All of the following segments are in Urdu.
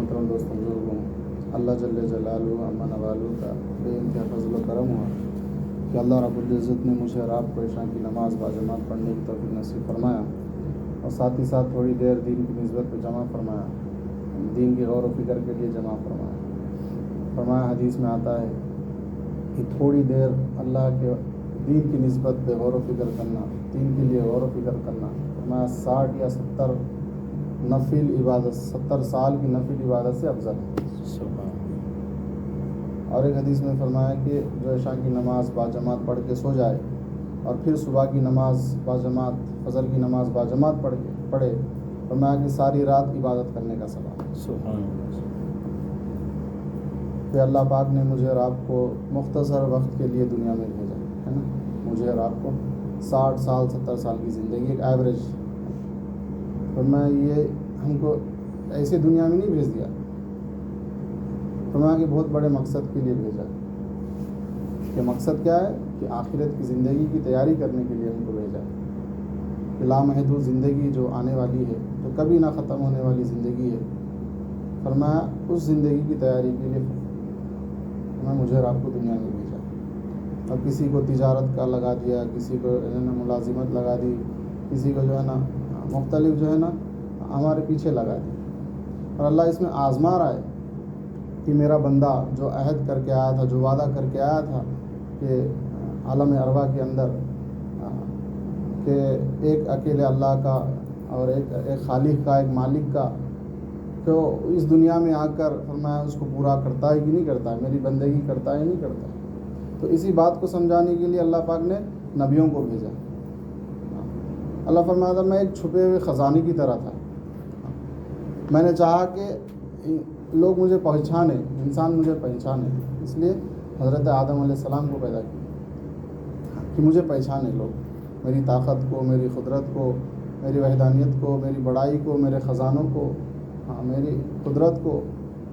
محترم دوستوں بزرگوں، اللہ جل جلالہ عما نوالہ کا بے انتہا فضل و کرم ہوا کہ اللہ رب العزت نے مجھے اور آپ کو عشاء کی نماز باجماعت پڑھنے کی توفیق نصیب فرمایا اور ساتھ ہی ساتھ تھوڑی دیر دین کی نسبت پہ جمع فرمایا، دین کی غور و فکر کے لیے جمع فرمایا۔ حدیث میں آتا ہے کہ تھوڑی دیر اللہ کے دین کی نسبت پہ غور و فکر کرنا، دین کے لیے غور و فکر کرنا، فرمایا 60 یا 70 نفل عبادت، 70 سال کی نفل عبادت سے افضل ہے۔ اور ایک حدیث میں فرمایا کہ جو عشاء کی نماز باجماعت پڑھ کے سو جائے اور پھر صبح کی نماز باجماعت، فجر کی نماز باجماعت پڑھے، فرمایا کہ ساری رات عبادت کرنے کا ثواب۔ سبحان اللہ۔ کہ اللہ پاک نے مجھے اور آپ کو مختصر وقت کے لیے دنیا میں بھیجا ہے نا، مجھے اور آپ کو 60 سال 70 سال کی زندگی ایک ایوریج، فرمایا یہ ہم کو ایسے دنیا میں نہیں بھیج دیا، فرمایا کہ بہت بڑے مقصد کے لیے بھیجا۔ کہ مقصد کیا ہے؟ کہ آخرت کی زندگی کی تیاری کرنے کے لیے ہم کو بھیجا کہ لامحدود زندگی جو آنے والی ہے، جو کبھی نہ ختم ہونے والی زندگی ہے، فرمایا اس زندگی کی تیاری کے لیے مجھے اور آپ کو دنیا میں بھیجا۔ اور کسی کو تجارت کا لگا دیا، کسی کو ملازمت لگا دی، کسی کو جو ہے نا مختلف جو ہے نا ہمارے پیچھے لگا دی، اور اللہ اس میں آزما رہا ہے کہ میرا بندہ جو عہد کر کے آیا تھا، جو وعدہ کر کے آیا تھا کہ عالم ارواح کے اندر کہ ایک اکیلے اللہ کا اور ایک خالق کا، ایک مالک کا، تو اس دنیا میں آ کر فرمایا اس کو پورا کرتا ہے کہ نہیں کرتا ہے، میری بندگی کرتا ہے نہیں کرتا ہے۔ تو اسی بات کو سمجھانے کے لیے اللہ پاک نے نبیوں کو بھیجا۔ اللہ فرماتا تھا میں ایک چھپے ہوئے خزانے کی طرح تھا، میں نے چاہا کہ لوگ مجھے پہچانے، انسان مجھے پہچانے، اس لیے حضرت آدم علیہ السلام کو پیدا کیا کہ مجھے پہچانے لوگ، میری طاقت کو، میری قدرت کو، میری وحدانیت کو، میری بڑائی کو، میرے خزانوں کو، میری قدرت کو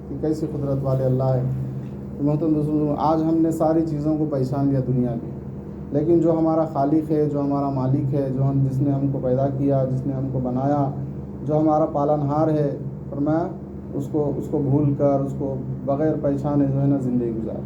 کہ کیسی قدرت والے اللہ ہے۔ تو محترم دوستوں، آج ہم نے ساری چیزوں کو پہچان لیا دنیا کی، لیکن جو ہمارا خالق ہے، جو ہمارا مالک ہے، جس نے ہم کو پیدا کیا، جس نے ہم کو بنایا، جو ہمارا پالنہار ہے، فرمایا اس کو بھول کر، اس کو بغیر پہچانے جو ہے نا زندگی گزار۔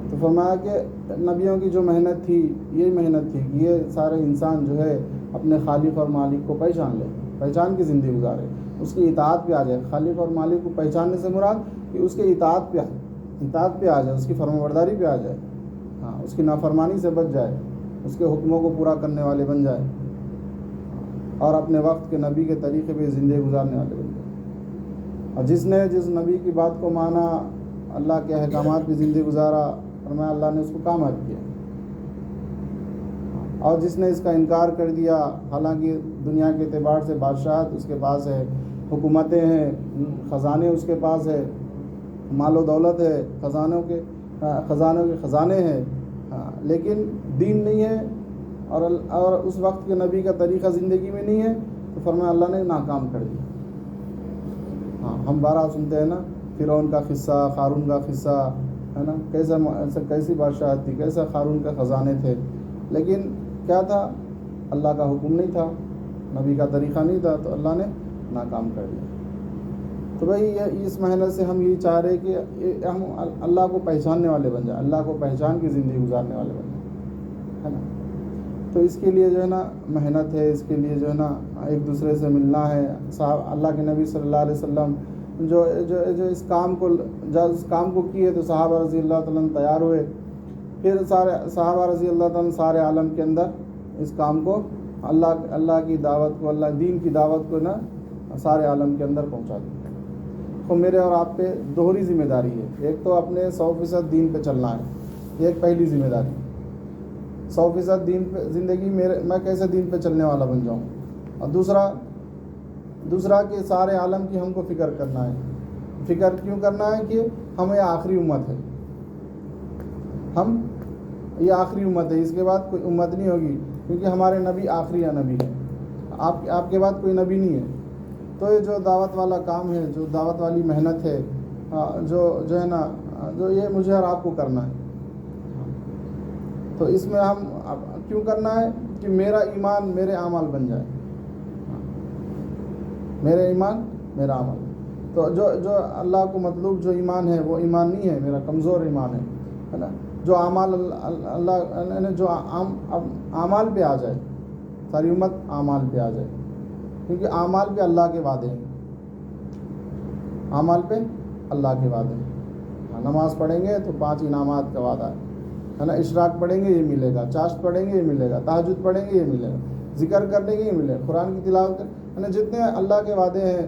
تو فرمایا کہ نبیوں کی جو محنت تھی، یہی محنت تھی کہ یہ سارے انسان جو ہے اپنے خالق اور مالک کو پہچان لے، پہچان کی زندگی گزارے، اس کی اطاعت پہ آ جائے۔ خالق اور مالک کو پہچاننے سے مراد کہ اس کے اطاعت پہ آ جائے، اس کی فرمانبرداری پہ آ جائے، اس کی نافرمانی سے بچ جائے، اس کے حکموں کو پورا کرنے والے بن جائے، اور اپنے وقت کے نبی کے طریقے پہ زندگی گزارنے والے بن جائے۔ اور جس نبی کی بات کو مانا، اللہ کے احکامات پہ زندگی گزارا، فرمایا اللہ نے اس کو کامیاب کیا۔ اور جس نے اس کا انکار کر دیا، حالانکہ دنیا کے اعتبار سے بادشاہت اس کے پاس ہے، حکومتیں ہیں، خزانے اس کے پاس ہے، مال و دولت ہے، خزانوں کے خزانے ہیں، لیکن دین نہیں ہے اور اس وقت کے نبی کا طریقہ زندگی میں نہیں ہے، تو فرمایا اللہ نے ناکام کر دیا۔ ہم بارہ سنتے ہیں نا فرعون کا قصہ، قارون کا قصہ، ہے نا، کیسی بادشاہت تھی، کیسا قارون کے خزانے تھے، لیکن کیا تھا؟ اللہ کا حکم نہیں تھا، نبی کا طریقہ نہیں تھا، تو اللہ نے ناکام کر دیا۔ تو بھائی اس محنت سے ہم یہی چاہ رہے کہ ہم اللہ کو پہچاننے والے بن جائیں، اللہ کو پہچان کی زندگی گزارنے والے بن جائیں، ہے نا۔ تو اس کے لیے جو ہے نا محنت ہے، اس کے لیے جو ہے نا ایک دوسرے سے ملنا ہے۔ اللہ کے نبی صلی اللہ علیہ وسلم جو اس کام کو کیے تو صحابہ رضی اللہ تعالیٰ عنہ تیار ہوئے، پھر سارے صحابہ رضی اللہ تعالیٰ عنہ سارے عالم کے اندر اس کام کو، اللہ کی دعوت کو، اللہ دین کی دعوت کو نا سارے عالم کے اندر پہنچا دیا۔ تو میرے اور آپ پہ دوہری ذمہ داری ہے، ایک تو اپنے 100% دین پہ چلنا ہے، یہ ایک پہلی ذمہ داری، 100% دین پہ زندگی میں کیسے دین پہ چلنے والا بن جاؤں، اور دوسرا کہ سارے عالم کی ہم کو فکر کرنا ہے۔ فکر کیوں کرنا ہے؟ کہ ہم یہ آخری امت ہے، یہ آخری امت ہے، اس کے بعد کوئی امت نہیں ہوگی، کیونکہ ہمارے نبی آخری نبی ہے، آپ کے بعد کوئی نبی نہیں ہے۔ تو یہ جو دعوت والا کام ہے، جو دعوت والی محنت ہے، جو ہے نا، جو یہ مجھے اور آپ کو کرنا ہے، تو اس میں ہم کیوں کرنا ہے؟ کہ میرا ایمان میرے اعمال بن جائے، میرے ایمان میرا عمل. تو جو اللہ کو مطلوب جو ایمان ہے وہ ایمان نہیں ہے، میرا کمزور ایمان ہے نا. جو اعمال اللہ جو اعمال پہ آ جائے، ساری امت اعمال پہ آ جائے، کیونکہ اعمال پہ اللہ کے وعدے ہیں، اعمال پہ اللہ کے وعدے ہیں. نماز پڑھیں گے تو 5 انعامات کا وعدہ ہے نا. اشراق پڑھیں گے یہ ملے گا، چاشت پڑھیں گے یہ ملے گا، تہجد پڑھیں گے یہ ملے گا، ذکر کرنے کے یہ ملے گا، قرآن کی تلاوت ہے نا. جتنے اللہ کے وعدے ہیں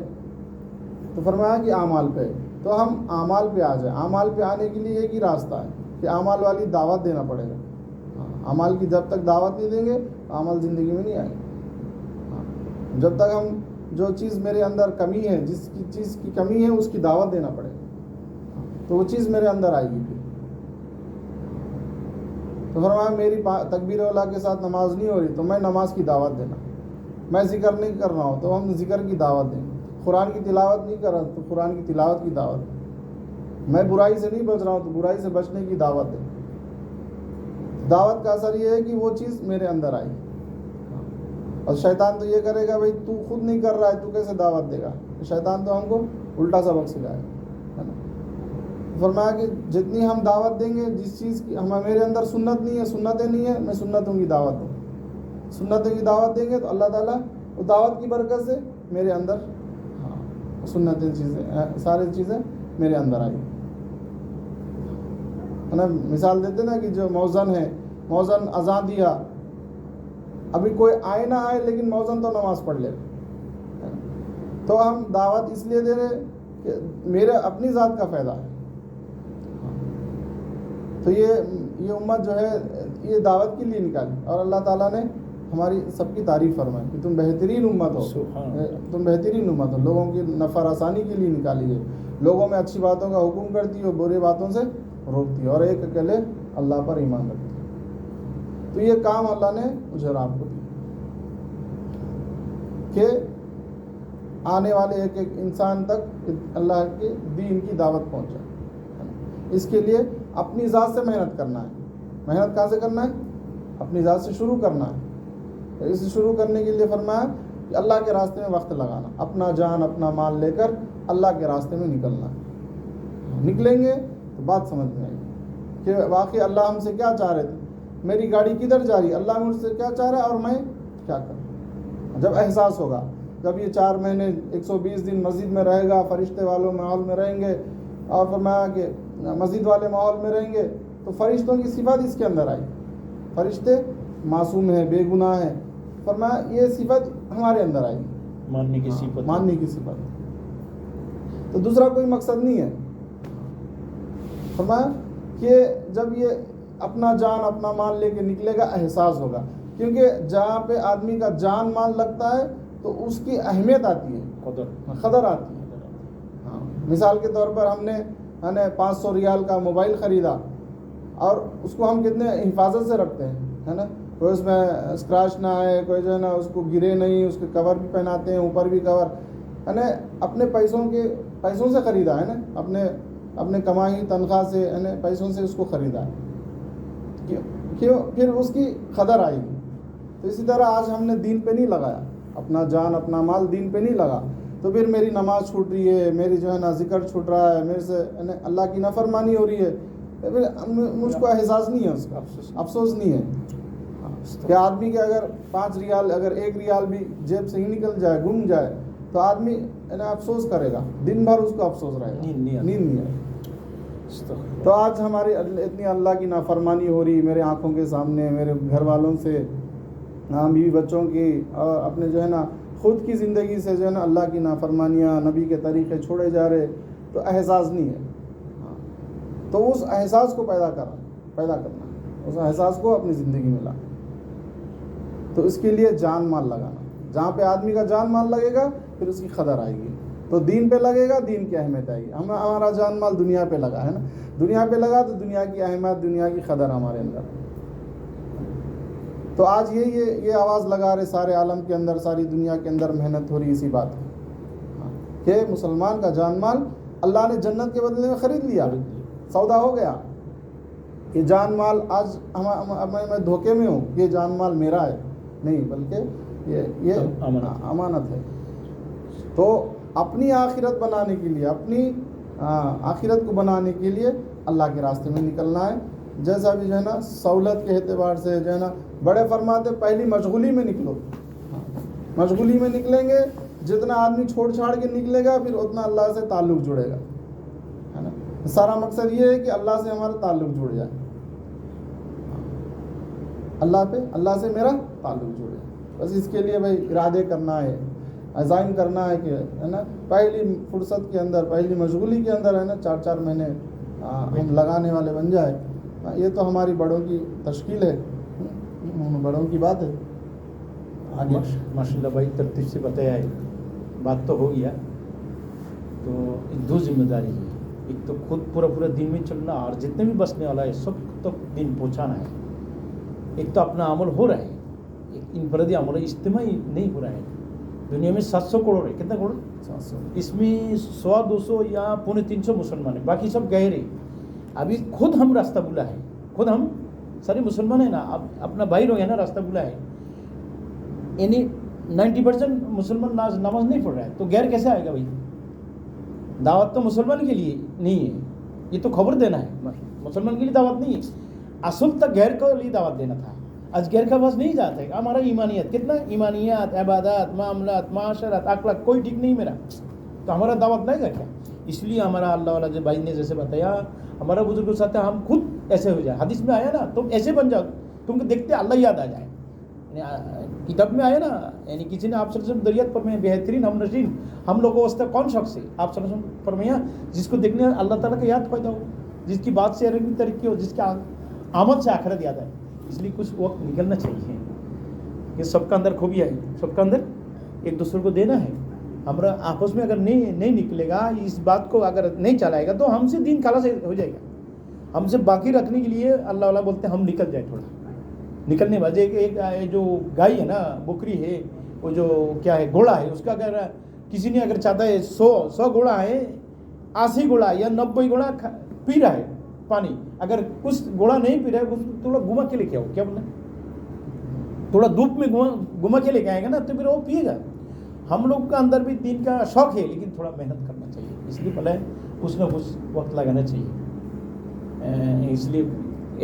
تو فرمایا کہ اعمال پہ. تو ہم اعمال پہ آ جائیں. اعمال پہ آنے کے لیے ایک ہی راستہ ہے کہ اعمال والی دعوت دینا پڑے گا. اعمال کی جب تک دعوت نہیں دیں گے اعمال زندگی میں نہیں آئے گا. جب تک ہم جو چیز میرے اندر کمی ہے، جس کی چیز کی کمی ہے اس کی دعوت دینا پڑے گا تو وہ چیز میرے اندر آئے گی. پھر تو فرمایا میری تکبیر اولا کے ساتھ نماز نہیں ہو رہی تو میں نماز کی دعوت دینا. میں ذکر نہیں کر رہا ہوں تو ہم ذکر کی دعوت دیں. قرآن کی تلاوت نہیں کر رہا تو قرآن کی تلاوت کی دعوت دیں. میں برائی سے نہیں بچ رہا ہوں تو برائی سے بچنے کی دعوت دیں. دعوت کا اثر یہ ہے کہ وہ چیز میرے اندر آئی. اور شیطان تو یہ کرے گا بھائی تو خود نہیں کر رہا ہے تو کیسے دعوت دے گا. شیطان تو ہم کو الٹا سبق سکھائے ہے نا. فرمایا کہ جتنی ہم دعوت دیں گے، جس چیز کی میرے اندر سنت نہیں ہے، سنتیں نہیں ہیں، میں سنتوں کی دعوت دوں. سنتوں کی دعوت دیں گے تو اللہ تعالیٰ وہ دعوت کی برکت سے میرے اندر سنتیں چیزیں ساری چیزیں میرے اندر آئی ہے نا. مثال دیتے نا کہ جو موزن ہے، موزن اذان دیا، ابھی کوئی آئے نہ آئے لیکن موزن تو نماز پڑھ لے. تو ہم دعوت اس لیے دے رہے کہ میرے اپنی ذات کا فائدہ ہے. تو یہ امت جو ہے یہ دعوت کے لیے نکالی اور اللہ تعالیٰ نے ہماری سب کی تعریف فرمائی کہ تم بہترین امت ہو، تم بہترین امت ہو. لوگوں کی نفع رسانی کے لیے نکالی ہے. لوگوں میں اچھی باتوں کا حکم کرتی ہے، برے باتوں سے روکتی ہے، اور ایک اکیلے اللہ پر ایمان رکھتی ہے. تو یہ کام اللہ نے مجھے اور آپ کو دیا کہ آنے والے ایک ایک انسان تک اللہ کے دین کی دعوت پہنچ جائے. اس کے لیے اپنی ذات سے محنت کرنا ہے. محنت کہاں سے کرنا ہے؟ اپنی ذات سے شروع کرنا ہے. اسے شروع کرنے کے لیے فرمایا کہ اللہ کے راستے میں وقت لگانا، اپنا جان اپنا مال لے کر اللہ کے راستے میں نکلنا. نکلیں گے تو بات سمجھ میں آئے گی کہ واقعی اللہ ہم سے کیا چاہ رہے تھے، میری گاڑی کدھر جا رہی ہے، اللہ مجھ سے کیا چاہ رہا ہے اور میں کیا کروں. جب احساس ہوگا، جب یہ 4 مہینے 120 دن مسجد میں رہے گا، فرشتے والوں ماحول میں رہیں گے، اور فرمایا کہ مسجد والے ماحول میں رہیں گے تو فرشتوں کی صفت اس کے اندر آئی. فرشتے معصوم ہیں، بے گناہ ہیں. فرمایا یہ صفت ہمارے اندر آئی، ماننے کی صفت. تو دوسرا کوئی مقصد نہیں ہے. فرمایا کہ جب یہ اپنا جان اپنا مال لے کے نکلے گا احساس ہوگا، کیونکہ جہاں پہ آدمی کا جان مال لگتا ہے تو اس کی اہمیت آتی ہے، قدر آتی ہے. مثال کے طور پر ہم نے 500 ریال کا موبائل خریدا اور اس کو ہم کتنے حفاظت سے رکھتے ہیں ہے نا. کوئی اس میں اسکریچ نہ آئے، کوئی جو ہے نا اس کو گرے نہیں، اس کے کور بھی پہناتے ہیں، اوپر بھی کور ہے نا. اپنے پیسوں سے خریدا ہے نا، اپنے کمائی تنخواہ سے ہے نا، پیسوں سے اس کو خریدا ہے. کیوں؟ پھر اس کی قدر آئے گی. تو اسی طرح آج ہم نے دین پہ نہیں لگایا، اپنا جان اپنا مال دین پہ نہیں لگا تو پھر میری نماز چھوٹ رہی ہے، میری جو ہے نا ذکر چھوٹ رہا ہے، میرے سے اللہ کی نافرمانی ہو رہی ہے، پھر مجھ کو احساس نہیں ہے، اس کا افسوس نہیں ہے. کہ آدمی کے اگر 5 ریال اگر 1 ریال بھی جیب سے ہی نکل جائے، گم جائے تو آدمی افسوس کرے گا، دن بھر اس کو افسوس رہے گا، نیند نہیں ہے. تو آج ہماری اتنی اللہ کی نافرمانی ہو رہی میرے آنکھوں کے سامنے، میرے گھر والوں سے، بیوی بچوں کی، اور اپنے جو ہے نا خود کی زندگی سے جو ہے نا اللہ کی نافرمانیاں، نبی کے طریقے چھوڑے جا رہے، تو احساس نہیں ہے. تو اس احساس کو پیدا کرنا، اس احساس کو اپنی زندگی میں لانا. تو اس کے لیے جان مال لگانا. جہاں پہ آدمی کا جان مال لگے گا پھر اس کی قدر آئے گی. تو دین پہ لگے گا، دین کی اہمیت آئے گی. ہمارا جان مال دنیا پہ لگا ہے نا، دنیا پہ لگا تو دنیا کی اہمیت، دنیا کی قدر ہمارے اندر. تو آج یہ آواز لگا رہے سارے عالم کے اندر، ساری دنیا کے اندر محنت ہو رہی اسی بات کہ مسلمان کا جان مال اللہ نے جنت کے بدلے میں خرید لیا، سودا ہو گیا. یہ جان مال آج میں دھوکے میں ہوں، یہ جان مال میرا ہے نہیں، بلکہ یہ امانت ہے. تو اپنی آخرت بنانے کے لیے، اپنی آخرت کو بنانے کے لیے اللہ کے راستے میں نکلنا ہے. جیسا بھی جو ہے نا سہولت کے اعتبار سے جو ہے نا بڑے فرماتے پہلی مشغولی میں نکلو. مشغولی میں نکلیں گے، جتنا آدمی چھوڑ چھاڑ کے نکلے گا پھر اتنا اللہ سے تعلق جڑے گا، ہے نا. سارا مقصد یہ ہے کہ اللہ سے ہمارا تعلق جڑ جائے، اللہ سے میرا تعلق جڑے. بس اس کے لیے بھائی ارادے کرنا ہے، عزائم کرنا ہے کہ ہے نا پہلی فرصت کے اندر، پہلی مشغولی کے اندر ہے نا 4 مہینے ہم لگانے والے بن جائے. یہ تو ہماری بڑوں کی تشکیل ہے، بڑوں کی بات ہے. آگے ماشاء اللہ بھائی ترتیب سے بتایا ہے، بات تو ہو گیا. تو 2 ذمہ داری ہے، ایک تو خود پورا دن میں چلنا اور جتنے بھی بسنے والا ہے سب تک دن پہنچانا ہے. ایک تو اپنا عمل ہو رہا ہے، ایک انفرادی عمل ہے، اجتماعی نہیں ہو رہا ہے. دنیا میں 700 کروڑ ہے، کتنا کروڑ؟ 700. اس میں 100-200 یا 350 مسلمان ہیں، باقی سب غیر ہیں. ابھی خود ہم راستہ بھولا ہے، خود ہم سارے مسلمان ہیں نا، اب اپنا بھائی لوگ ہے نا راستہ بھولا ہے. یعنی 90% مسلمان نماز نہیں پڑھ رہا ہے، تو غیر کیسے آئے گا بھائی؟ دعوت تو مسلمان کے لیے نہیں ہے، یہ تو خبر دینا ہے، مسلمان کے لیے دعوت نہیں ہے. اصل تک غیر کو لیے دعوت دینا تھا. آج غیر کا پاس نہیں جاتا ہے. ہمارا ایمانیت کتنا، ایمانیات، عبادات، معاملات، معاشرت، اخلاق کوئی ٹھیک نہیں میرا، تو ہمارا دعوت لائے گا کیا؟ اس لیے ہمارا اللہ والا جو بھائی نے جیسے بتایا، ہمارا بزرگ کے ساتھ ہم خود ایسے ہو جائے. حدیث میں آیا نا تم ایسے بن جاؤ، تم کو دیکھتے اللہ یاد آ جائے. کتاب میں آیا نا، یعنی کسی نے آپ سے دریات پر میں بہترین ہم نشین ہم لوگوں واسطے کون شخص ہے؟ آپ صلی اللہ علیہ وسلم فرمایا جس کو دیکھنے اللہ تعالیٰ کا یاد پیدا ہو، جس کی بات سے علم کی ترقی ہو، جس کے آمد سے آخرت یاد آئے. اس لیے کچھ وقت نکلنا چاہیے کہ سب کا اندر خوبیاں ہے، سب کا اندر ایک دوسرے کو دینا ہے. ہمارا آپس میں اگر نہیں نکلے گا، اس بات کو اگر نہیں چلائے گا تو ہم سے دین کالا سے ہو جائے گا. ہم سے باقی رکھنے کے لیے اللہ والا بولتے ہیں ہم نکل جائے، تھوڑا نکلنے بجے. ایک جو گائے ہے نا، بکری ہے، وہ جو کیا ہے گھوڑا ہے، اس کا اگر کسی نے اگر چاہتا ہے 100 گھوڑا ہے، 80 گھوڑا یا 90 گھوڑا پی رہا ہے پانی، اگر کچھ گھوڑا نہیں پی رہا ہے تھوڑا گھما کے لے کے آؤ، کیا بولنا، تھوڑا دھوپ میں گھما کے لے کے آئے گا نا تو پھر وہ پیے گا. ہم لوگ کا اندر بھی دین کا شوق ہے، لیکن تھوڑا محنت کرنا چاہیے. اس لیے پہلے کچھ نہ کچھ وقت لگانا چاہیے. اس لیے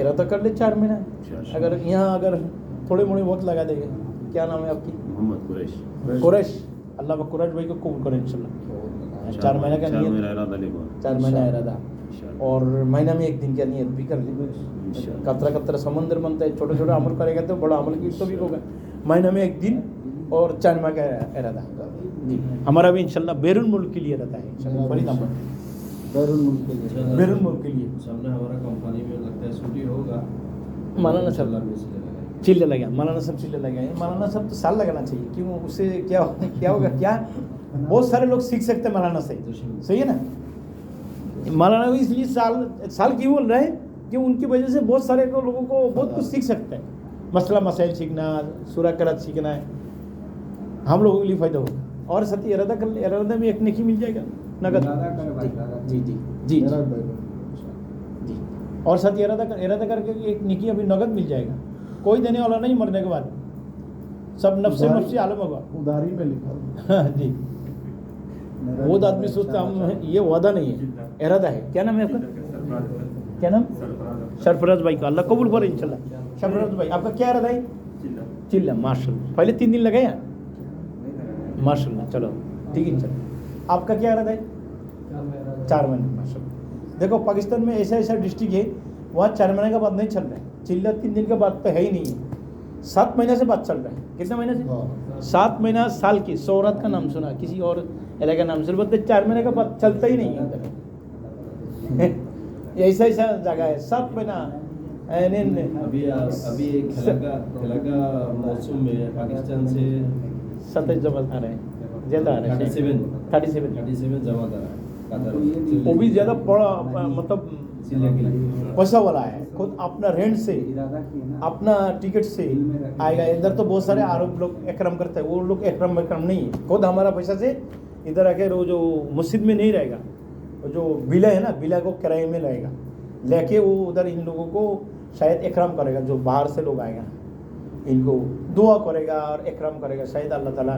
ارادہ کر لے 4 مہینہ، اگر یہاں اگر تھوڑے موڑے وقت لگا دے گا. کیا نام ہے آپ کی؟ محمد قریش. اللہ قریش بھائی کو قبول کرے انشاءاللہ. 4 مہینہ کا نیت، 4 مہینہ ارادہ، اور مہینہ میں 1 دن کا نیت بھی کر لیں. قطرہ سمندر بنتا ہے، چھوٹا چھوٹا عمل کرے گا تو بڑا عمل کی تو بھی ہوگا. مہینہ میں 1 دن اور 4 ماہ کا ارادہ. جی ہمارا بھی انشاءاللہ بیرون ملک کے لیے رہتا ہے انشاءاللہ. فرید احمد بیرون ملک کے لیے ہمارا کمپنی میں لگتا ہے چھٹی ہوگا. مولانا صاحب چلے لگا، مولانا صاحب چلے لگے. مولانا صاحب تو سال لگانا چاہیے، کیوں اس سے کیا ہوگا؟ کیا بہت سارے لوگ سیکھ سکتے ہیں مولانا سے، صحیح ہے نا. مولانا بھی اس لیے سال کیوں بول رہے ہیں کہ ان کی وجہ سے بہت سارے لوگوں کو بہت کچھ سیکھ سکتے ہیں. مسئلہ مسائل سیکھنا، سورہ قرأت سیکھنا ہے، ہم لوگوں کے لیے فائدہ ہوگا. اور ساتھ ہی ارادہ کر لیں، ارادہ میں 1 نیکی مل جائے گا نقد. جی جی جی جی. اور ساتھ ہی ارادہ کر کے 1 نیکی ابھی نقد مل جائے گا. کوئی دینے والا نہیں مرنے کے بعد، سب نفسی عالم ہوگا. اداری میں لکھا جی. بہت آدمی سوچتا ہم یہ وعدہ نہیں ہے، ارادہ ہے. کیا نام ہے آپ کا؟ کیا نام؟ سرفراز بھائی کا اللہ قبول کرے انشاءاللہ. سرفراز بھائی آپ کا کیا ارادہ ہے؟ چلہ. ماشاء اللہ. پہلے 3 دن لگے ہیں ماشاء اللہ. چلو ٹھیک ہے انشاءاللہ. آپ کا کیا ارادہ ہے؟ 4 مہینے. ماشاء اللہ. دیکھو پاکستان میں ایسا ڈسٹرکٹ ہے وہاں 4 مہینے کا بعد نہیں چل رہا ہے. چلہ 3 دن کا بعد تو ہے ہی نہیں ہے. 7 مہینے سے بعد چل رہا ہے. کتنے مہینے سے؟ 7 مہینہ سال کی. سورت کا نام سنا، کسی اور علاقے کا نام سنا، بولتے 4 مہینے کا بعد چلتا ہی نہیں ہے. ایسا جگہ ہے 7 مہینہ. ابھی ایک کھلا کا موسم میں پاکستان سے 27 جماعت آ رہے ہیں، زیادہ آ رہے ہیں. 37 جماعت آ رہا ہے. وہ بھی زیادہ بڑا مطلب پیسہ والا ہے، خود اپنا رینٹ سے، اپنا ٹکٹ سے آئے گا. ادھر تو بہت سارے عرب لوگ اکرم کرتے ہیں، وہ لوگ اکرم نہیں ہے. خود ہمارا پیسہ سے ادھر آ کے وہ جو مسجد میں نہیں رہے گا، جو ولا ہے نا، ولا کو کرائے میں لے گا، لے کے وہ ادھر ان لوگوں کو شاید اکرام کرے گا. جو باہر سے لوگ آئے گا ان کو دعا کرے گا اور اکرام کرے گا. شاید اللہ تعالیٰ